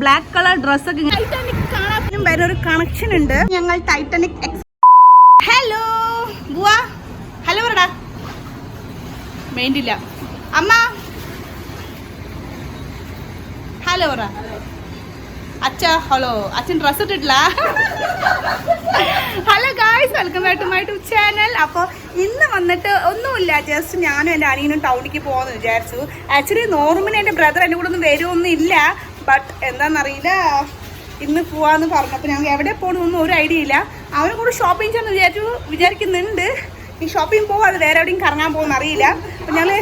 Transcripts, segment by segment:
Black colour ഡ്രസ്സൊക്കെ Titanic കാണാനും വരെ ഒരു കണക്ഷൻ ഉണ്ട്. ഞങ്ങൾ ടൈറ്റാനിക് ഹലോ ബുവാ ഹലോ പറടാ മെയിൻറ്റില്ല അമ്മ ഹലോ പറ അച്ഛ ഹലോ അച്ഛൻ ഡ്രസ് ഇട്ടിട്ടില്ല. Hello guys, welcome back to my YouTube channel. അപ്പോൾ ഇന്ന് വന്നിട്ട് ഒന്നുമില്ല, ജസ്റ്റ് ഞാനും എൻ്റെ അനിയനും ടൗണിലേക്ക് പോകുമെന്ന് വിചാരിച്ചു. ആക്ച്വലി നോർമലി എൻ്റെ ബ്രദർ എൻ്റെ കൂടെ ഒന്നും വരുമൊന്നും ഇല്ല, ബട്ട് എന്താണെന്നറിയില്ല ഇന്ന് പോവാന്ന് പറഞ്ഞു. അപ്പോൾ ഞങ്ങൾക്ക് എവിടെ പോകണമെന്നൊന്നും ഒരു ഐഡിയ ഇല്ല. അവനെ കൂടെ ഷോപ്പിംഗ് ചെയ്യാമെന്ന് വിചാരിക്കുന്നുണ്ട്. ഈ ഷോപ്പിംഗ് പോകാം, അത് വേറെ എവിടെയും കറങ്ങാൻ പോകുമെന്ന് അറിയില്ല. അപ്പം ഞങ്ങൾ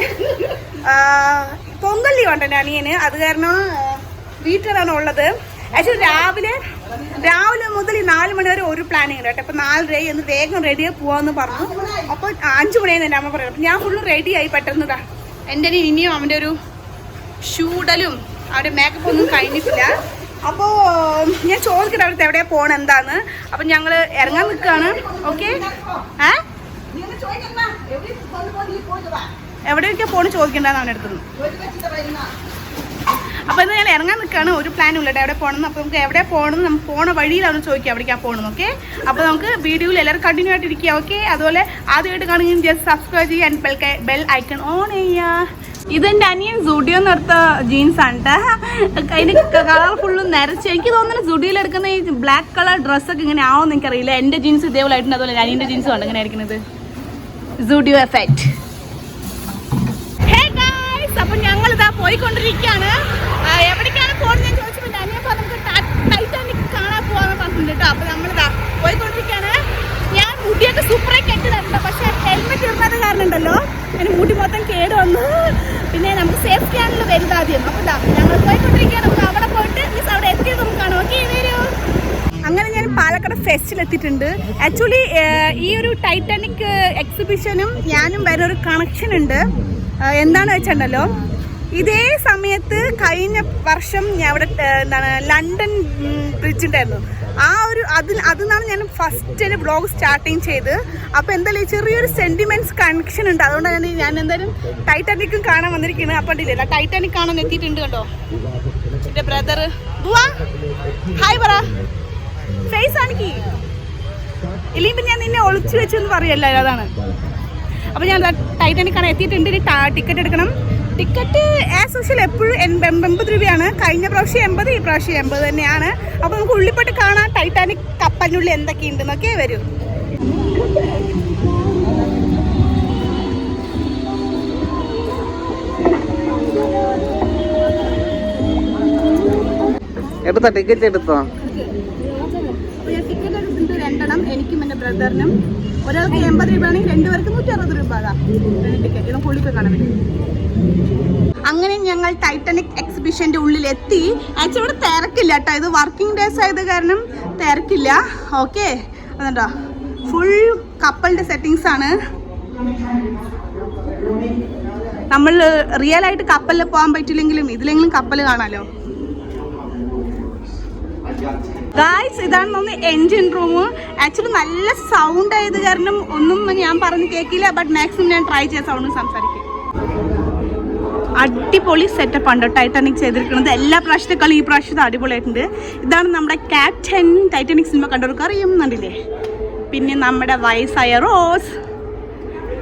പൊങ്കൽ ലീവ് ഉണ്ട് എൻ്റെ അനിയന്, അത് കാരണം വീട്ടിലാണ് ഉള്ളത്. ആക്ച്വലി രാവിലെ മുതൽ ഈ 4 മണി വരെ ഒരു പ്ലാനിങ് ഉണ്ട് കേട്ടോ. അപ്പോൾ 4:30 എന്ന് വേഗം റെഡിയായി പോവാമെന്ന് പറഞ്ഞു. അപ്പോൾ 5 മണിയായി എൻ്റെ അമ്മ പറയുന്നത്. അപ്പോൾ ഞാൻ ഫുള്ള് റെഡിയായി പെട്ടെന്നതാ. എൻ്റെ ഇനിയും അവൻ്റെ ഒരു ഷൂഡലും അവൻ്റെ മേക്കപ്പ് ഒന്നും കഴിഞ്ഞിട്ടില്ല. അപ്പോൾ ഞാൻ ചോദിക്കട്ടെ അവിടുത്തെ എവിടെയാണ് പോകണം എന്താന്ന്. അപ്പം ഞങ്ങൾ ഇറങ്ങാൻ നിൽക്കുകയാണ്. ഓക്കെ, എവിടെയൊക്കെയാണ് പോകണം ചോദിക്കണ്ടെന്ന് അവൻ്റെ അടുത്തുനിന്ന്. അപ്പോൾ ഇന്ന് ഞാൻ ഇറങ്ങാൻ നിൽക്കുകയാണ്. ഒരു പ്ലാനും ഇല്ല എവിടെ പോകണമെന്ന്. അപ്പോൾ നമുക്ക് എവിടെ പോകണം, നമുക്ക് പോണ വഴിയിലാണ് ചോദിക്കുക എവിടേക്കാണ് പോകണം. ഓക്കെ, അപ്പോൾ നമുക്ക് വീഡിയോയിൽ എല്ലാവരും കണ്ടിന്യൂ ആയിട്ട് ഇരിക്കുക. ഓക്കെ, അതുപോലെ ആദ്യമായിട്ട് കാണുമെങ്കിൽ ജസ്റ്റ് സബ്സ്ക്രൈബ് ചെയ്യുക ആൻഡ് ബെൽ ഐക്കൺ ഓൺ ചെയ്യുക. ഇതെൻ്റെ അനിയൻ സുഡിയോ നിർത്ത ജീൻസ് ആണ് കേട്ടോ. അതിന് കളർ ഫുള്ളും നിരച്ച്. എനിക്ക് തോന്നുന്നു സുഡിയോയിൽ എടുക്കുന്ന ഈ ബ്ലാക്ക് കളർ ഡ്രസ്സൊക്കെ ഇങ്ങനെ ആവുമെന്ന് എനിക്കറിയില്ല. എൻ്റെ ജീൻസ് ഇതേപോലെ ആയിട്ടുണ്ട്, അതുപോലെ അനിയൻ്റെ ജീൻസ് ഉണ്ട് ഇങ്ങനെ ആയിരിക്കുന്നത്. സുഡിയോ എഫക്റ്റ്. ഹേ ഗായ്സ്, അപ്പം ഞങ്ങളിതാ പോയിക്കൊണ്ടിരിക്കുകയാണ്. എവിടേക്കാണ് പോകുന്നത് ഞാൻ ചോദിച്ചപ്പോൾ അനിയൻ നമുക്ക് ടൈറ്റാനിക് കാണാൻ പോകാമെന്ന് പറഞ്ഞിട്ടുണ്ട് കേട്ടോ. അപ്പോൾ നമ്മളിതാ പോയിക്കൊണ്ടിരിക്കുകയാണ്. ഞാൻ മുടിയൊക്കെ സൂപ്പറായി കെട്ടി തരുന്നുണ്ട്, പക്ഷേ ഹെൽമെറ്റ് ഇടുന്നത് കാരണം ഉണ്ടല്ലോ അതിന് മുടി മൊത്തം കേട് വന്നു. പിന്നെ നമുക്ക് സേഫ്റ്റി ആണല്ലോ വലുതാദ്യം. അപ്പോൾ ഇതാ ഞങ്ങൾ പോയിക്കൊണ്ടിരിക്കുകയാണ്. നമുക്ക് അവിടെ പോയിട്ട് മീൻസ് അവിടെ എത്തിയത് നമുക്ക് കാണാം. ഓക്കെ, വരൂ. അങ്ങനെ ഞാൻ പാലക്കാട് ഫെസ്റ്റിലെത്തിയിട്ടുണ്ട്. ആക്ച്വലി ഈ ഒരു ടൈറ്റാനിക് എക്സിബിഷനും ഞാനും വരെ ഒരു കണക്ഷൻ ഉണ്ട്. എന്താണെന്ന് വെച്ചിട്ടുണ്ടല്ലോ, ഇതേ സമയത്ത് കഴിഞ്ഞ വർഷം ഞാൻ അവിടെ ലണ്ടൻ ബ്രിഡ്ജ് ഉണ്ടായിരുന്നു. അതിനാണ് ഞാൻ ഫസ്റ്റ് എൻ്റെ വ്ളോഗ് സ്റ്റാർട്ടിങ് ചെയ്ത്. അപ്പോൾ എന്തായാലും ചെറിയൊരു സെൻറ്റിമെൻറ്റ്സ് കണക്ഷൻ ഉണ്ട്. അതുകൊണ്ടാണ് ഞാൻ എന്തായാലും ടൈറ്റാനിക്കും കാണാൻ വന്നിരിക്കുന്നത്. അപ്പം ഇല്ല ടൈറ്റാനിക് കാണാൻ എത്തിയിട്ടുണ്ട് കണ്ടോ. എൻ്റെ ബ്രദർ ബുവാ ഹായ് പറ, ഫേസ് ആണെങ്കിൽ ഇല്ലെങ്കിൽ ഞാൻ നിന്നെ ഒളിച്ചു വെച്ചെന്ന് പറയല്ലോ, അതാണ്. അപ്പോൾ ഞാൻ ടൈറ്റാനിക് കാണാൻ എത്തിയിട്ടുണ്ട്. ഇനി ടിക്കറ്റ് എടുക്കണം. ടിക്കറ്റ് ആസ് യൂഷ്വൽ എപ്പോഴും 80 രൂപയാണ്. കഴിഞ്ഞ പ്രാവശ്യം 80, ഈ പ്രാവശ്യം 80 തന്നെയാണ്. അപ്പോൾ നമുക്ക് ഉള്ളിപ്പെട്ട് കാണാം ടൈറ്റാനിക് കപ്പലിനുള്ളിൽ എന്തൊക്കെയുണ്ടെന്നൊക്കെ വരും. ടിക്കറ്റ് എടുത്തോ? അപ്പോൾ ഞാൻ ടിക്കറ്റ് എടുത്തിട്ടുണ്ട് 2 എണ്ണം, എനിക്കും എൻ്റെ ബ്രദറിനും. ഒരാൾക്ക് 80 രൂപയാണെങ്കിൽ 2 പേർക്ക് 160 രൂപ. ടിക്കറ്റ് നമുക്ക് ഉള്ളിൽ കാണാൻ പറ്റും. അങ്ങനെ ഞങ്ങൾ ടൈറ്റാനിക് എക്സിബിഷൻ്റെ ഉള്ളിലെത്തി. ആക്ച്വലി ഇവിടെ തിരക്കില്ല കേട്ടോ, ഇത് വർക്കിംഗ് ഡേയ്സ് ആയത് കാരണം തിരക്കില്ല. ഓക്കെ, അതുണ്ടോ ഫുൾ കപ്പലിൻ്റെ സെറ്റിങ്സ് ആണ്. നമ്മൾ റിയൽ ആയിട്ട് കപ്പലിൽ പോകാൻ പറ്റില്ലെങ്കിലും ഇതിലെങ്കിലും കപ്പൽ കാണാമല്ലോ. ഗായ്സ്, ഇതാണ് നമ്മൾ എൻജിൻ റൂം. ആക്ച്വലി നല്ല സൗണ്ട് ആയത് കാരണം ഒന്നും ഞാൻ പറഞ്ഞ് കേൾക്കില്ല, ബട്ട് മാക്സിമം ഞാൻ ട്രൈ ചെയ്യാൻ സൗണ്ട് സംസാരിക്കും. അടിപൊളി സെറ്റപ്പ് ഉണ്ട് ടൈറ്റാനിക് ചെയ്തിരിക്കുന്നത്. എല്ലാ പ്രാവശ്യത്തെക്കാളും ഈ പ്രാവശ്യത്തെ അടിപൊളിയായിട്ടുണ്ട്. ഇതാണ് നമ്മുടെ ക്യാപ്റ്റൻ. ടൈറ്റാനിക് സിനിമ കണ്ടവർക്ക് അറിയുന്നുണ്ടല്ലേ. പിന്നെ നമ്മുടെ വയസ്സായ റോസ്,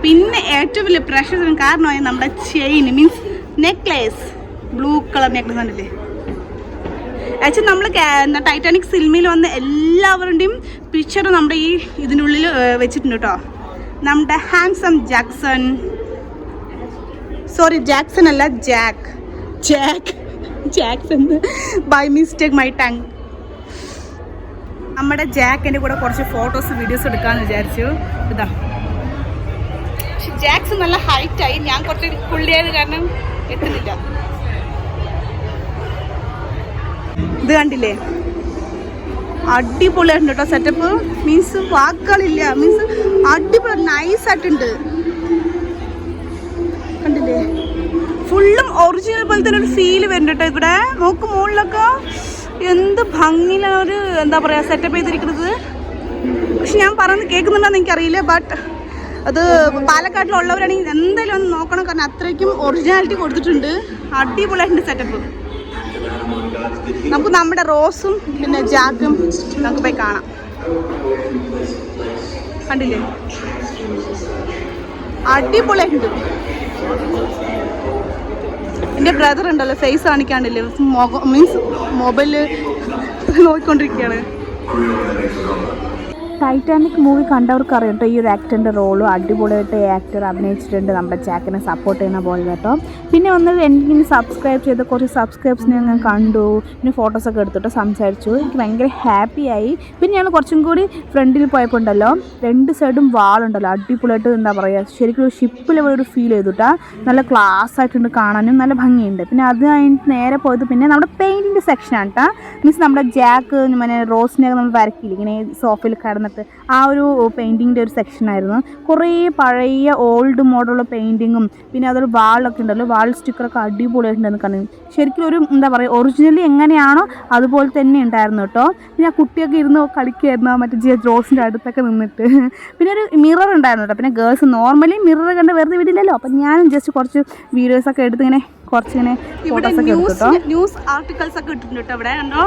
പിന്നെ ഏറ്റവും വലിയ പ്രശ്നം കാരണമായ നമ്മുടെ chain means necklace, blue colour necklace കണ്ടില്ലേ. ആക്ച്വലി നമ്മൾ ടൈറ്റാനിക് സിനിമയിൽ വന്ന എല്ലാവരുടെയും പിക്ചർ നമ്മുടെ ഈ ഇതിനുള്ളിൽ വെച്ചിട്ടുണ്ട് കേട്ടോ. നമ്മുടെ ഹാൻസം ജാക്സൺ, സോറി ജാക്സൺ അല്ല Jackson by mistake my tongue. നമ്മുടെ ജാക്കിൻ്റെ കൂടെ കുറച്ച് ഫോട്ടോസ് വീഡിയോസ് എടുക്കാമെന്ന് വിചാരിച്ചു. ഇതാ പക്ഷെ ജാക്സൺ നല്ല ഹൈറ്റായി, ഞാൻ കുറച്ച് പുള്ളിയായത് കാരണം എത്തുന്നില്ല. ഇത് കണ്ടില്ലേ, അടിപൊളിയായിട്ടുണ്ട് കേട്ടോ സെറ്റപ്പ്. മീൻസ് വാക്കുകളില്ല, മീൻസ് അടിപൊളി നൈസായിട്ടുണ്ട്. കണ്ടില്ലേ, ഫുള്ളും ഒറിജിനൽ പോലെ തന്നെ ഒരു ഫീല് വരുന്നുണ്ട് കേട്ടോ. ഇവിടെ നോക്ക് മുകളിലൊക്കെ എന്ത് ഭംഗിയിലാണ് ഒരു എന്താ പറയുക സെറ്റപ്പ് ചെയ്തിരിക്കുന്നത്. പക്ഷെ ഞാൻ പറയുന്നത് കേൾക്കുന്നുണ്ടോയെന്ന് എനിക്കറിയില്ല, ബട്ട് അത് പാലക്കാട്ടിലുള്ളവരാണെങ്കിൽ എന്തായാലും ഒന്ന് നോക്കണം, കാരണം അത്രയ്ക്കും ഒറിജിനാലിറ്റി കൊടുത്തിട്ടുണ്ട്. അടിപൊളിയായിട്ടുണ്ട് സെറ്റപ്പ്. നമുക്ക് നമ്മുടെ റോസും പിന്നെ ജാക്കും നമുക്ക് പോയി കാണാം. കണ്ടില്ലേ, അടിപൊളിയായിട്ടുണ്ട്. എൻ്റെ ബ്രദർ ഉണ്ടല്ലോ ഫേസ് കാണിക്കാണ്ടില്ലേ, മീൻസ് മൊബൈല് നോക്കിക്കൊണ്ടിരിക്കുകയാണ്. ടൈറ്റാനിക് മൂവി കണ്ടവർക്ക് അറിയാം കേട്ടോ, ഈ ഒരു ആക്ടറിൻ്റെ റോളും അടിപൊളിയായിട്ട് ആക്ടർ അഭിനയിച്ചിട്ടുണ്ട്, നമ്മുടെ ജാക്കിനെ സപ്പോർട്ട് ചെയ്യുന്ന പോലെ കേട്ടോ. പിന്നെ വന്നത് എനിക്കിനി സബ്സ്ക്രൈബ് ചെയ്ത കുറച്ച് സബ്സ്ക്രൈബ്സിനെ ഞാൻ കണ്ടു, പിന്നെ ഫോട്ടോസൊക്കെ എടുത്തിട്ട് സംസാരിച്ചു. എനിക്ക് ഭയങ്കര ഹാപ്പിയായി. പിന്നെ ഞാൻ കുറച്ചും കൂടി ഫ്രണ്ടിൽ പോയപ്പോൾ ഉണ്ടല്ലോ, രണ്ട് സൈഡും വാളുണ്ടല്ലോ, അടിപൊളിയായിട്ട് എന്താ പറയുക, ശരിക്കും ഒരു ഷിപ്പിൽ ഒരു ഫീൽ ചെയ്തിട്ടാ. നല്ല ക്ലാസ് ആയിട്ടുണ്ട്, കാണാനും നല്ല ഭംഗിയുണ്ട്. പിന്നെ അത് കഴിഞ്ഞിട്ട് നേരെ പോയത് പിന്നെ നമ്മുടെ പെയിൻറ്റിൻ്റെ സെക്ഷനാണ് കേട്ടോ. മീൻസ് നമ്മുടെ ജാക്ക് പിന്നെ റോസിനെയൊക്കെ നമ്മൾ വരക്കില്ല ഇങ്ങനെ സോഫയിൽ കിടന്നിട്ട്, ആ ഒരു പെയിൻറ്റിങ്ങിൻ്റെ ഒരു സെക്ഷനായിരുന്നു. കുറേ പഴയ ഓൾഡ് മോഡലുള്ള പെയിൻറ്റിങ്ങും പിന്നെ അതൊരു വാളൊക്കെ ഉണ്ടല്ലോ, വാൾ സ്റ്റിക്കറൊക്കെ അടിപൊളിയായിട്ടുണ്ടെന്ന് കണ്ടു. ശരിക്കും ഒരു എന്താ പറയുക, ഒറിജിനലി എങ്ങനെയാണോ അതുപോലെ തന്നെ ഉണ്ടായിരുന്നു കേട്ടോ. പിന്നെ ആ കുട്ടിയൊക്കെ ഇരുന്ന് കളിക്കുമായിരുന്നു മറ്റേ റോസിൻ്റെ അടുത്തൊക്കെ നിന്നിട്ട്. പിന്നെ ഒരു മിറർ ഉണ്ടായിരുന്നു കേട്ടോ. പിന്നെ ഗേൾസ് നോർമലി മിറർ കണ്ട് വെറുതെ വിടില്ലല്ലോ, അപ്പം ഞാനും ജസ്റ്റ് കുറച്ച് വീഡിയോസൊക്കെ എടുത്ത് ഇങ്ങനെ കുറച്ചിങ്ങനെ ഫോട്ടോസൊക്കെ എടുത്തു. ന്യൂസ് ആർട്ടിക്കിൾസ് ഒക്കെ ഇട്ടിട്ടുണ്ട് കേട്ടോ. ഇവിടെ കണ്ടോ,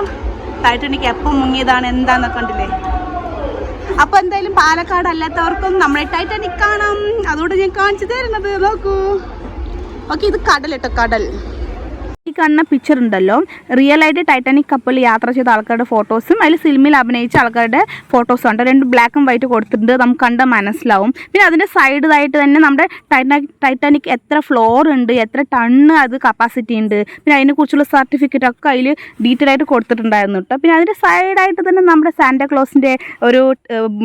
ടൈറ്റാനിക് എപ്പം മുങ്ങിയതാണ് എന്താന്നൊക്കെ കണ്ടില്ലേ. അപ്പൊ എന്തായാലും പാലക്കാട് അല്ലാത്തവർക്കും നമ്മളെ ടൈറ്റാനിക് കാണാം, അതുകൊണ്ട് ഞാൻ കാണിച്ചു തരുന്നത്. നോക്കൂ, ഓക്കെ, ഇത് കടൽ കേട്ടോ, കടൽ. ഈ കാണുന്ന പിക്ചർ ഉണ്ടല്ലോ, റിയൽ ആയിട്ട് ടൈറ്റാനിക് കപ്പലിൽ യാത്ര ചെയ്ത ആൾക്കാരുടെ ഫോട്ടോസും അതിൽ സിനിമയിൽ അഭിനയിച്ച ആൾക്കാരുടെ ഫോട്ടോസും ഉണ്ട്. രണ്ട് ബ്ലാക്ക് ആൻഡ് വൈറ്റ് കൊടുത്തിട്ടുണ്ട്, നമുക്ക് കണ്ടാൽ മനസ്സിലാവും. പിന്നെ അതിൻ്റെ സൈഡിലായിട്ട് തന്നെ നമ്മുടെ ടൈറ്റാനിക് എത്ര ഫ്ലോർ ഉണ്ട്, എത്ര ടണ്ണ് അത് കപ്പാസിറ്റി ഉണ്ട്, പിന്നെ അതിനെക്കുറിച്ചുള്ള സർട്ടിഫിക്കറ്റ് ഒക്കെ അതിൽ ഡീറ്റെയിൽ ആയിട്ട് കൊടുത്തിട്ടുണ്ടായിരുന്നു കേട്ടോ. പിന്നെ അതിൻ്റെ സൈഡായിട്ട് തന്നെ നമ്മുടെ സാന്റാക്ലോസിൻ്റെ ഒരു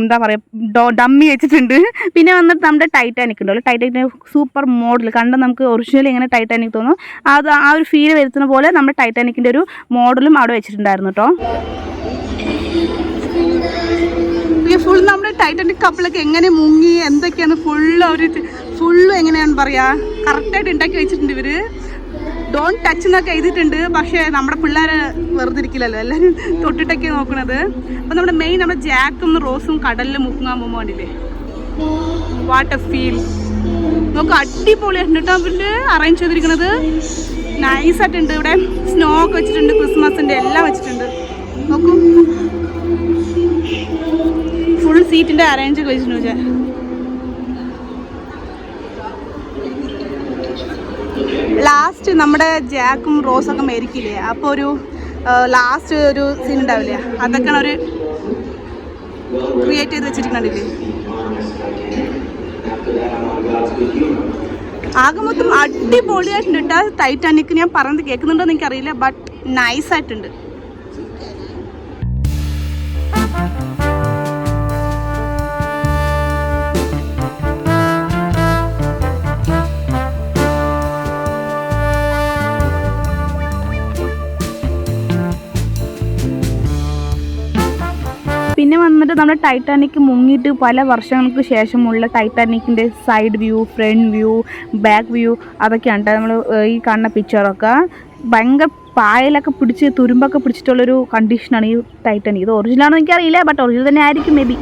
എന്താ പറയുക ഡമ്മി വെച്ചിട്ടുണ്ട്. പിന്നെ വന്നിട്ട് നമ്മുടെ ടൈറ്റാനിക് ഉണ്ടല്ലോ, ടൈറ്റാനിക്കിൻ്റെ സൂപ്പർ മോഡൽ കണ്ടാൽ നമുക്ക് ഒറിജിനൽ എങ്ങനെ ടൈറ്റാനിക് തോന്നും അത് ആ ഒരു ഫീൽ വരുത്തുന്ന പോലെ നമ്മുടെ ടൈറ്റാനിക്കിൻ്റെ ഒരു മോഡലും അവിടെ വെച്ചിട്ടുണ്ടായിരുന്നു കേട്ടോ. ഫുൾ നമ്മുടെ ടൈറ്റാനിക് കപ്പലൊക്കെ എങ്ങനെ മുങ്ങി എന്തൊക്കെയാണ് ഫുള്ളും എങ്ങനെയാണ് പറയുക, കറക്റ്റായിട്ട് ഉണ്ടാക്കി വെച്ചിട്ടുണ്ട് ഇവർ. ഡോണ്ട് ടച്ച് എന്നൊക്കെ എഴുതിയിട്ടുണ്ട്. പക്ഷേ നമ്മുടെ പിള്ളേരെ വെറുതെ ഇരിക്കില്ലല്ലോ, എല്ലാവരും തൊട്ടിട്ടൊക്കെ നോക്കണത്. അപ്പം നമ്മുടെ ജാക്കും റോസും കടലിൽ മുങ്ങാൻ പോകുമ്പോൾ കണ്ടില്ലേ, വാട്ട് എ ഫീൽ. നമുക്ക് അടിപൊളിയായിട്ടുണ്ട് കേട്ടോ അവരുടെ അറേഞ്ച് ചെയ്തിരിക്കുന്നത്, നൈസായിട്ടുണ്ട്. ഇവിടെ സ്നോ ഒക്കെ വെച്ചിട്ടുണ്ട്, ക്രിസ്മസിൻ്റെ എല്ലാം വെച്ചിട്ടുണ്ട്. നോക്കൂ, ഫുൾ സീറ്റിൻ്റെ അറേഞ്ച് ഒക്കെ വെച്ചിട്ടുണ്ട്. ലാസ്റ്റ് നമ്മുടെ ജാക്കും റോസൊക്കെ മരിക്കില്ലേ, അപ്പോൾ ഒരു ലാസ്റ്റ് ഒരു സീൻ ഉണ്ടാവില്ലേ, അതൊക്കെയാണ് ഒരു ക്രിയേറ്റ് ചെയ്ത് വെച്ചിരിക്കണ്ടില്ലേ. ആകെ മൊത്തം അടിപൊളിയായിട്ടുണ്ട് കേട്ടോ ടൈറ്റാനിക്. ഞാൻ പറഞ്ഞത് കേൾക്കുന്നുണ്ടോയെന്ന് എനിക്കറിയില്ല, ബട്ട് നൈസായിട്ടുണ്ട്. പിന്നെ വന്നിട്ട് നമ്മുടെ ടൈറ്റാനിക് മുങ്ങിയിട്ട് പല വർഷങ്ങൾക്ക് ശേഷമുള്ള ടൈറ്റാനിക്കിൻ്റെ side view, front view, back view അതൊക്കെയാണ് നമ്മൾ ഈ കാണുന്ന പിക്ചറൊക്കെ. ഭയങ്കര പായലൊക്കെ പിടിച്ച് തുരുമ്പൊക്കെ പിടിച്ചിട്ടുള്ളൊരു കണ്ടീഷനാണ് ഈ ടൈറ്റാനിക്. ഇത് ഒറിജിനലാണെന്ന് എനിക്കറിയില്ല, ബട്ട് ഒറിജിനൽ തന്നെ ആയിരിക്കും മേ ബി.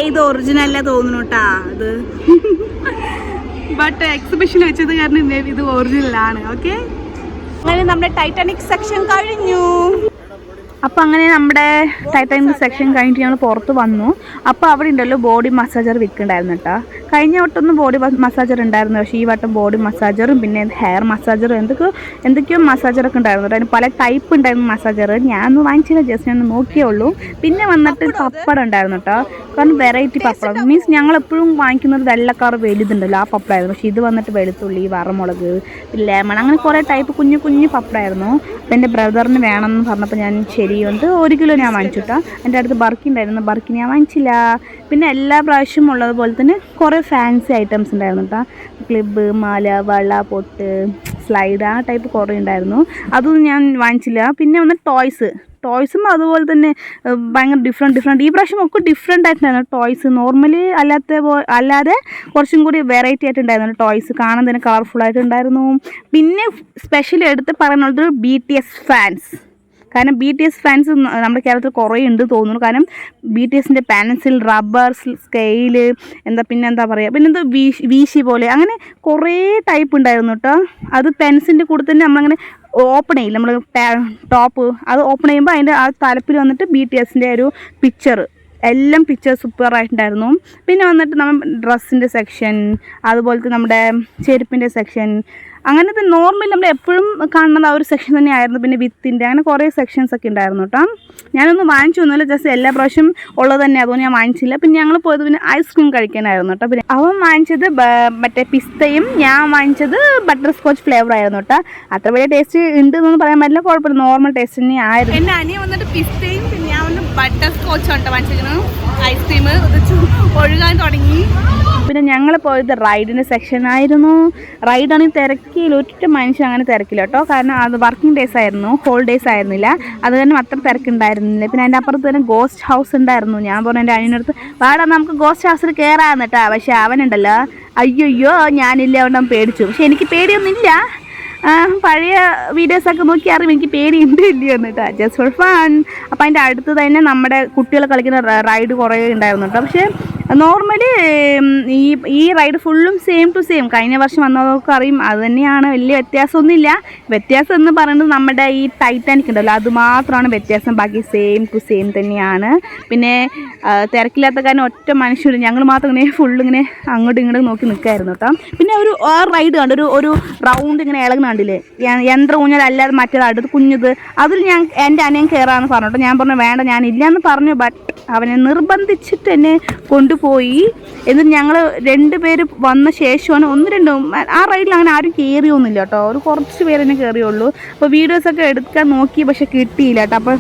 ഇത് ഒറിജിനല്ല തോന്നുന്നു കേട്ടാ ഇത്, ബട്ട് എക്സിബിഷൻ വെച്ചത് കാരണം മേ ബി ഇത് ഒറിജിനലാണ്. ഓക്കെ, അങ്ങനെ നമ്മുടെ ടൈറ്റാനിക് സെക്ഷൻ കഴിഞ്ഞു. അപ്പോൾ അങ്ങനെ നമ്മുടെ ടൈറ്റാനിക് സെക്ഷൻ കഴിഞ്ഞിട്ട് ഞങ്ങൾ പുറത്ത് വന്നു. അപ്പോൾ അവിടെ ഉണ്ടല്ലോ ബോഡി മസാജർ വിൽക്കുന്നുണ്ടായിരുന്നു കേട്ടോ. കഴിഞ്ഞ വട്ടമൊന്നും ബോഡി മസാജർ ഉണ്ടായിരുന്നു, പക്ഷേ ഈ വട്ടം ബോഡി മസാജറും പിന്നെ ഹെയർ മസാജറും എന്തൊക്കെയോ മസാജറൊക്കെ ഉണ്ടായിരുന്നു. അതിന് പല ടൈപ്പ് ഉണ്ടായിരുന്നു മസാജർ. ഞാനൊന്നും വാങ്ങിച്ചില്ല, ജസ്റ്റ് ഞാൻ നോക്കിയേ ഉള്ളൂ. പിന്നെ വന്നിട്ട് പപ്പടം ഉണ്ടായിരുന്നു കേട്ടോ, കാരണം വെറൈറ്റി പപ്പടം. മീൻസ് ഞങ്ങളെപ്പോഴും വാങ്ങിക്കുന്നത് വെള്ളക്കാർ വലുതുണ്ടല്ലോ, ആ പപ്പടമായിരുന്നു. പക്ഷേ ഇത് വന്നിട്ട് വെളുത്തുള്ളി, വറമുളക്, ലെമൺ, അങ്ങനെ കുറേ ടൈപ്പ് കുഞ്ഞു കുഞ്ഞു പപ്പടമായിരുന്നു. അപ്പോൾ എൻ്റെ ബ്രദറിന് വേണമെന്ന് പറഞ്ഞപ്പോൾ ഞാൻ ശരിയുണ്ട് 1 കിലോ ഞാൻ വാങ്ങിച്ചിട്ടാ. എൻ്റെ അടുത്ത് ബർക്കി ഉണ്ടായിരുന്നു, ബർക്കി ഞാൻ വാങ്ങിച്ചില്ല. പിന്നെ എല്ലാ പ്രാവശ്യവും ഉള്ളതുപോലെ തന്നെ കുറേ ഫാൻസി ഐറ്റംസ് ഉണ്ടായിരുന്നു കേട്ടോ. ക്ലിബ്, മാല, വള, പൊട്ട്, സ്ലൈഡ്, ആ ടൈപ്പ് കുറേ ഉണ്ടായിരുന്നു. അതൊന്നും ഞാൻ വാങ്ങിച്ചില്ല. പിന്നെ വന്ന് ടോയ്സും അതുപോലെ തന്നെ ഭയങ്കര ഡിഫറെൻറ്റ്. ഈ പ്രാവശ്യം ഒക്കെ ഡിഫറെൻ്റ് ആയിട്ടുണ്ടായിരുന്നു ടോയ്സ്. നോർമലി അല്ലാതെ കുറച്ചും കൂടി വെറൈറ്റി ആയിട്ടുണ്ടായിരുന്നു ടോയ്സ്. കാണാൻ തന്നെ കളർഫുള്ളായിട്ടുണ്ടായിരുന്നു. പിന്നെ സ്പെഷ്യലി എടുത്ത് പറയാനുള്ളത് BTS ഫാൻസ്. കാരണം BTS ഫാൻസ് നമ്മുടെ കേരളത്തിൽ കുറേ ഉണ്ട് തോന്നുന്നു. കാരണം BTSൻ്റെ പെൻസിൽ, റബ്ബർ, സ്കെയില്, പിന്നെന്താ വീശി പോലെ അങ്ങനെ കുറേ ടൈപ്പ് ഉണ്ടായിരുന്നു കേട്ടോ. അത് പെൻസിൻ്റെ കൂടെ തന്നെ നമ്മളങ്ങനെ ഓപ്പൺ ചെയ്യില്ല നമ്മൾ ടോപ്പ്, അത് ഓപ്പൺ ചെയ്യുമ്പോൾ അതിൻ്റെ ആ തലപ്പിൽ വന്നിട്ട് BTSൻ്റെ ഒരു പിക്ചർ, എല്ലാം പിക്ചർ സൂപ്പറായിട്ടുണ്ടായിരുന്നു. പിന്നെ വന്നിട്ട് നമ്മൾ ഡ്രസ്സിൻ്റെ സെക്ഷൻ, അതുപോലത്തെ നമ്മുടെ ചെരുപ്പിൻ്റെ സെക്ഷൻ, അങ്ങനത്തെ നോർമൽ നമ്മൾ എപ്പോഴും കാണുന്നത് ആ ഒരു സെക്ഷൻ തന്നെയായിരുന്നു. പിന്നെ വിത്തിൻ്റെ അങ്ങനെ കുറേ സെക്ഷൻസ് ഒക്കെ ഉണ്ടായിരുന്നു കേട്ടോ. ഞാനൊന്നും വാങ്ങിച്ചു ഒന്നുമില്ല, ജസ്റ്റ് എല്ലാ പ്രാവശ്യം ഉള്ളത് തന്നെ, അതുകൊണ്ട് ഞാൻ വാങ്ങിച്ചില്ല. പിന്നെ ഞങ്ങൾ പോയത് പിന്നെ ഐസ്ക്രീം കഴിക്കാനായിരുന്നു കേട്ടോ. പിന്നെ അവൻ വാങ്ങിച്ചത് മറ്റേ പിസ്തയും ഞാൻ വാങ്ങിച്ചത് ബട്ടർ സ്കോച്ച് ഫ്ലേവർ ആയിരുന്നു കേട്ടോ. അത്ര വലിയ ടേസ്റ്റ് ഉണ്ട് എന്നൊന്നും പറയാൻ പറ്റില്ല, കുഴപ്പമില്ല, നോർമൽ ടേസ്റ്റ് തന്നെ ആയിരുന്നു. എൻ്റെ അനിയൻ വന്നിട്ട് പിസ്തയും പിന്നെ ഞാൻ വന്ന് ബട്ടർ സ്കോച്ചും കേട്ടോ വാങ്ങിച്ചിരിക്കുന്നു. ഐസ്ക്രീം ഒഴുകാൻ തുടങ്ങി. പിന്നെ ഞങ്ങൾ പോയത് റൈഡിൻ്റെ സെക്ഷൻ ആയിരുന്നു. റൈഡാണെങ്കിൽ തിരക്കിയിൽ ഒറ്റ മനുഷ്യൻ അങ്ങനെ തിരക്കില്ല കേട്ടോ, കാരണം അത് വർക്കിംഗ് ഡേയ്സ് ആയിരുന്നു, ഹോളിഡേയ്സ് ആയിരുന്നില്ല, അത് കാരണം അത്ര തിരക്കുണ്ടായിരുന്നില്ല. പിന്നെ അതിൻ്റെ അപ്പുറത്ത് തന്നെ ഗോസ്റ്റ് ഹൗസ് ഉണ്ടായിരുന്നു. ഞാൻ പറഞ്ഞു എൻ്റെ അനിയനടുത്ത് വാടാ നമുക്ക് ഗോസ്റ്റ് ഹൗസിൽ കയറാമെന്ന് കേട്ടോ. പക്ഷെ അവനുണ്ടല്ലോ അയ്യോ ഞാനില്ല, അവൻ പേടിച്ചു. പക്ഷെ എനിക്ക് പേടിയൊന്നുമില്ല, പഴയ വീഡിയോസൊക്കെ നോക്കി അറിയും എനിക്ക് പേടിയുണ്ട് ഇല്ലയോ എന്നിട്ടാ, ജസ്റ്റ് ഫോർ ഫൺ. അപ്പോൾ അതിൻ്റെ അടുത്ത് തന്നെ നമ്മുടെ കുട്ടികൾ കളിക്കുന്ന റൈഡ് കുറേ ഉണ്ടായിരുന്നു കേട്ടോ. പക്ഷേ നോർമലി ഈ റൈഡ് ഫുള്ളും സെയിം ടു സെയിം, കഴിഞ്ഞ വർഷം വന്നതൊക്കെ അറിയും, അത് തന്നെയാണ്, വലിയ വ്യത്യാസമൊന്നുമില്ല. വ്യത്യാസം എന്ന് പറയുന്നത് നമ്മുടെ ഈ ടൈറ്റാനിക് ഉണ്ടല്ലോ അത് മാത്രമാണ് വ്യത്യാസം, ബാക്കി സെയിം ടു സെയിം തന്നെയാണ്. പിന്നെ തിരക്കില്ലാത്ത കാരണം ഒറ്റ മനുഷ്യരും ഞങ്ങൾ മാത്രം ഇങ്ങനെ ഫുള്ളിങ്ങനെ അങ്ങോട്ടും ഇങ്ങോട്ടും നോക്കി നിൽക്കായിരുന്നു കേട്ടോ. പിന്നെ ആ റൈഡ് കണ്ട് ഒരു റൗണ്ട് ഇങ്ങനെ ഇളകുന്ന കണ്ടില്ലേ, യന്ത്ര ഊഞ്ഞൽ അല്ലാതെ മറ്റേത് അടുത്ത് കുഞ്ഞത്, അതിൽ എൻ്റെ അനിയൻ കയറാമെന്ന് പറഞ്ഞു കേട്ടോ. ഞാൻ പറഞ്ഞു വേണ്ട ഞാനില്ലയെന്ന് പറഞ്ഞു, ബട്ട് അവനെ നിർബന്ധിച്ചിട്ട് എന്നെ കൊണ്ടുപോയി. എന്നിട്ട് ഞങ്ങൾ 2 പേര് വന്ന ശേഷമാണ് 1-2 ആ റൈഡിൽ അങ്ങനെ ആരും കയറിയൊന്നുമില്ല കേട്ടോ, ഒരു കുറച്ച് പേര് തന്നെ കയറിയുള്ളൂ. അപ്പോൾ വീഡിയോസൊക്കെ എടുക്കാൻ നോക്കി, പക്ഷെ കിട്ടിയില്ല കേട്ടോ. അപ്പോൾ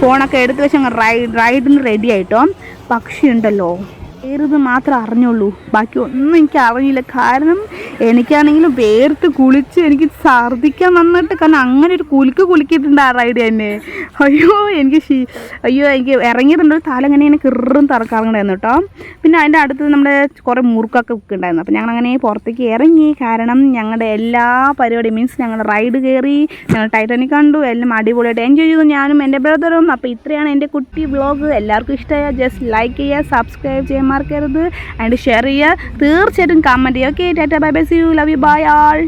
ഫോണൊക്കെ എടുത്ത് വെച്ച് അങ്ങ് റൈഡിന് റെഡി ആയിട്ടോ. പക്ഷി ഉണ്ടല്ലോ കയറുന്നത് മാത്രമേ അറിഞ്ഞുള്ളൂ, ബാക്കി ഒന്നും എനിക്ക് അറിയില്ല. കാരണം എനിക്കാണെങ്കിലും വേർത്ത് കുളിച്ച് എനിക്ക് ഛർദ്ദിക്കാൻ വന്നിട്ട്, കാരണം അങ്ങനെ ഒരു കുലുക്കിയിട്ടുണ്ട് ആ റൈഡ് തന്നെ. അയ്യോ എനിക്ക് ഇറങ്ങിയിട്ടുണ്ട്, ഒരു തല ഇങ്ങനെ കിറും കറങ്ങണമായിരുന്നു കേട്ടോ. പിന്നെ അതിൻ്റെ അടുത്ത് നമ്മുടെ കുറേ മുറുക്കൊക്കെ ഉണ്ടായിരുന്നു. അപ്പോൾ ഞങ്ങൾ അങ്ങനെ പുറത്തേക്ക് ഇറങ്ങി, കാരണം ഞങ്ങളുടെ എല്ലാ പരിപാടിയും മീൻസ് ഞങ്ങൾ റൈഡ് കയറി, ഞങ്ങൾ ടൈറ്റാനിക് കണ്ടു, എല്ലാം അടിപൊളിയായിട്ട് എൻജോയ് ചെയ്തു ഞാനും എൻ്റെ ബ്രദറും. അപ്പോൾ ഇത്രയാണ് എൻ്റെ കുട്ടി വ്ളോഗ്. എല്ലാവർക്കും ഇഷ്ടമായ ജസ്റ്റ് ലൈക്ക് ചെയ്യുക, സബ്സ്ക്രൈബ് ചെയ്യാൻ മറക്കരുത്, ആൻഡ് ഷെയർ ചെയ്യുക, തീർച്ചയായിട്ടും കമൻറ്റ് ചെയ്യുക. Okay, tata bye bye, see you, love you, bye all.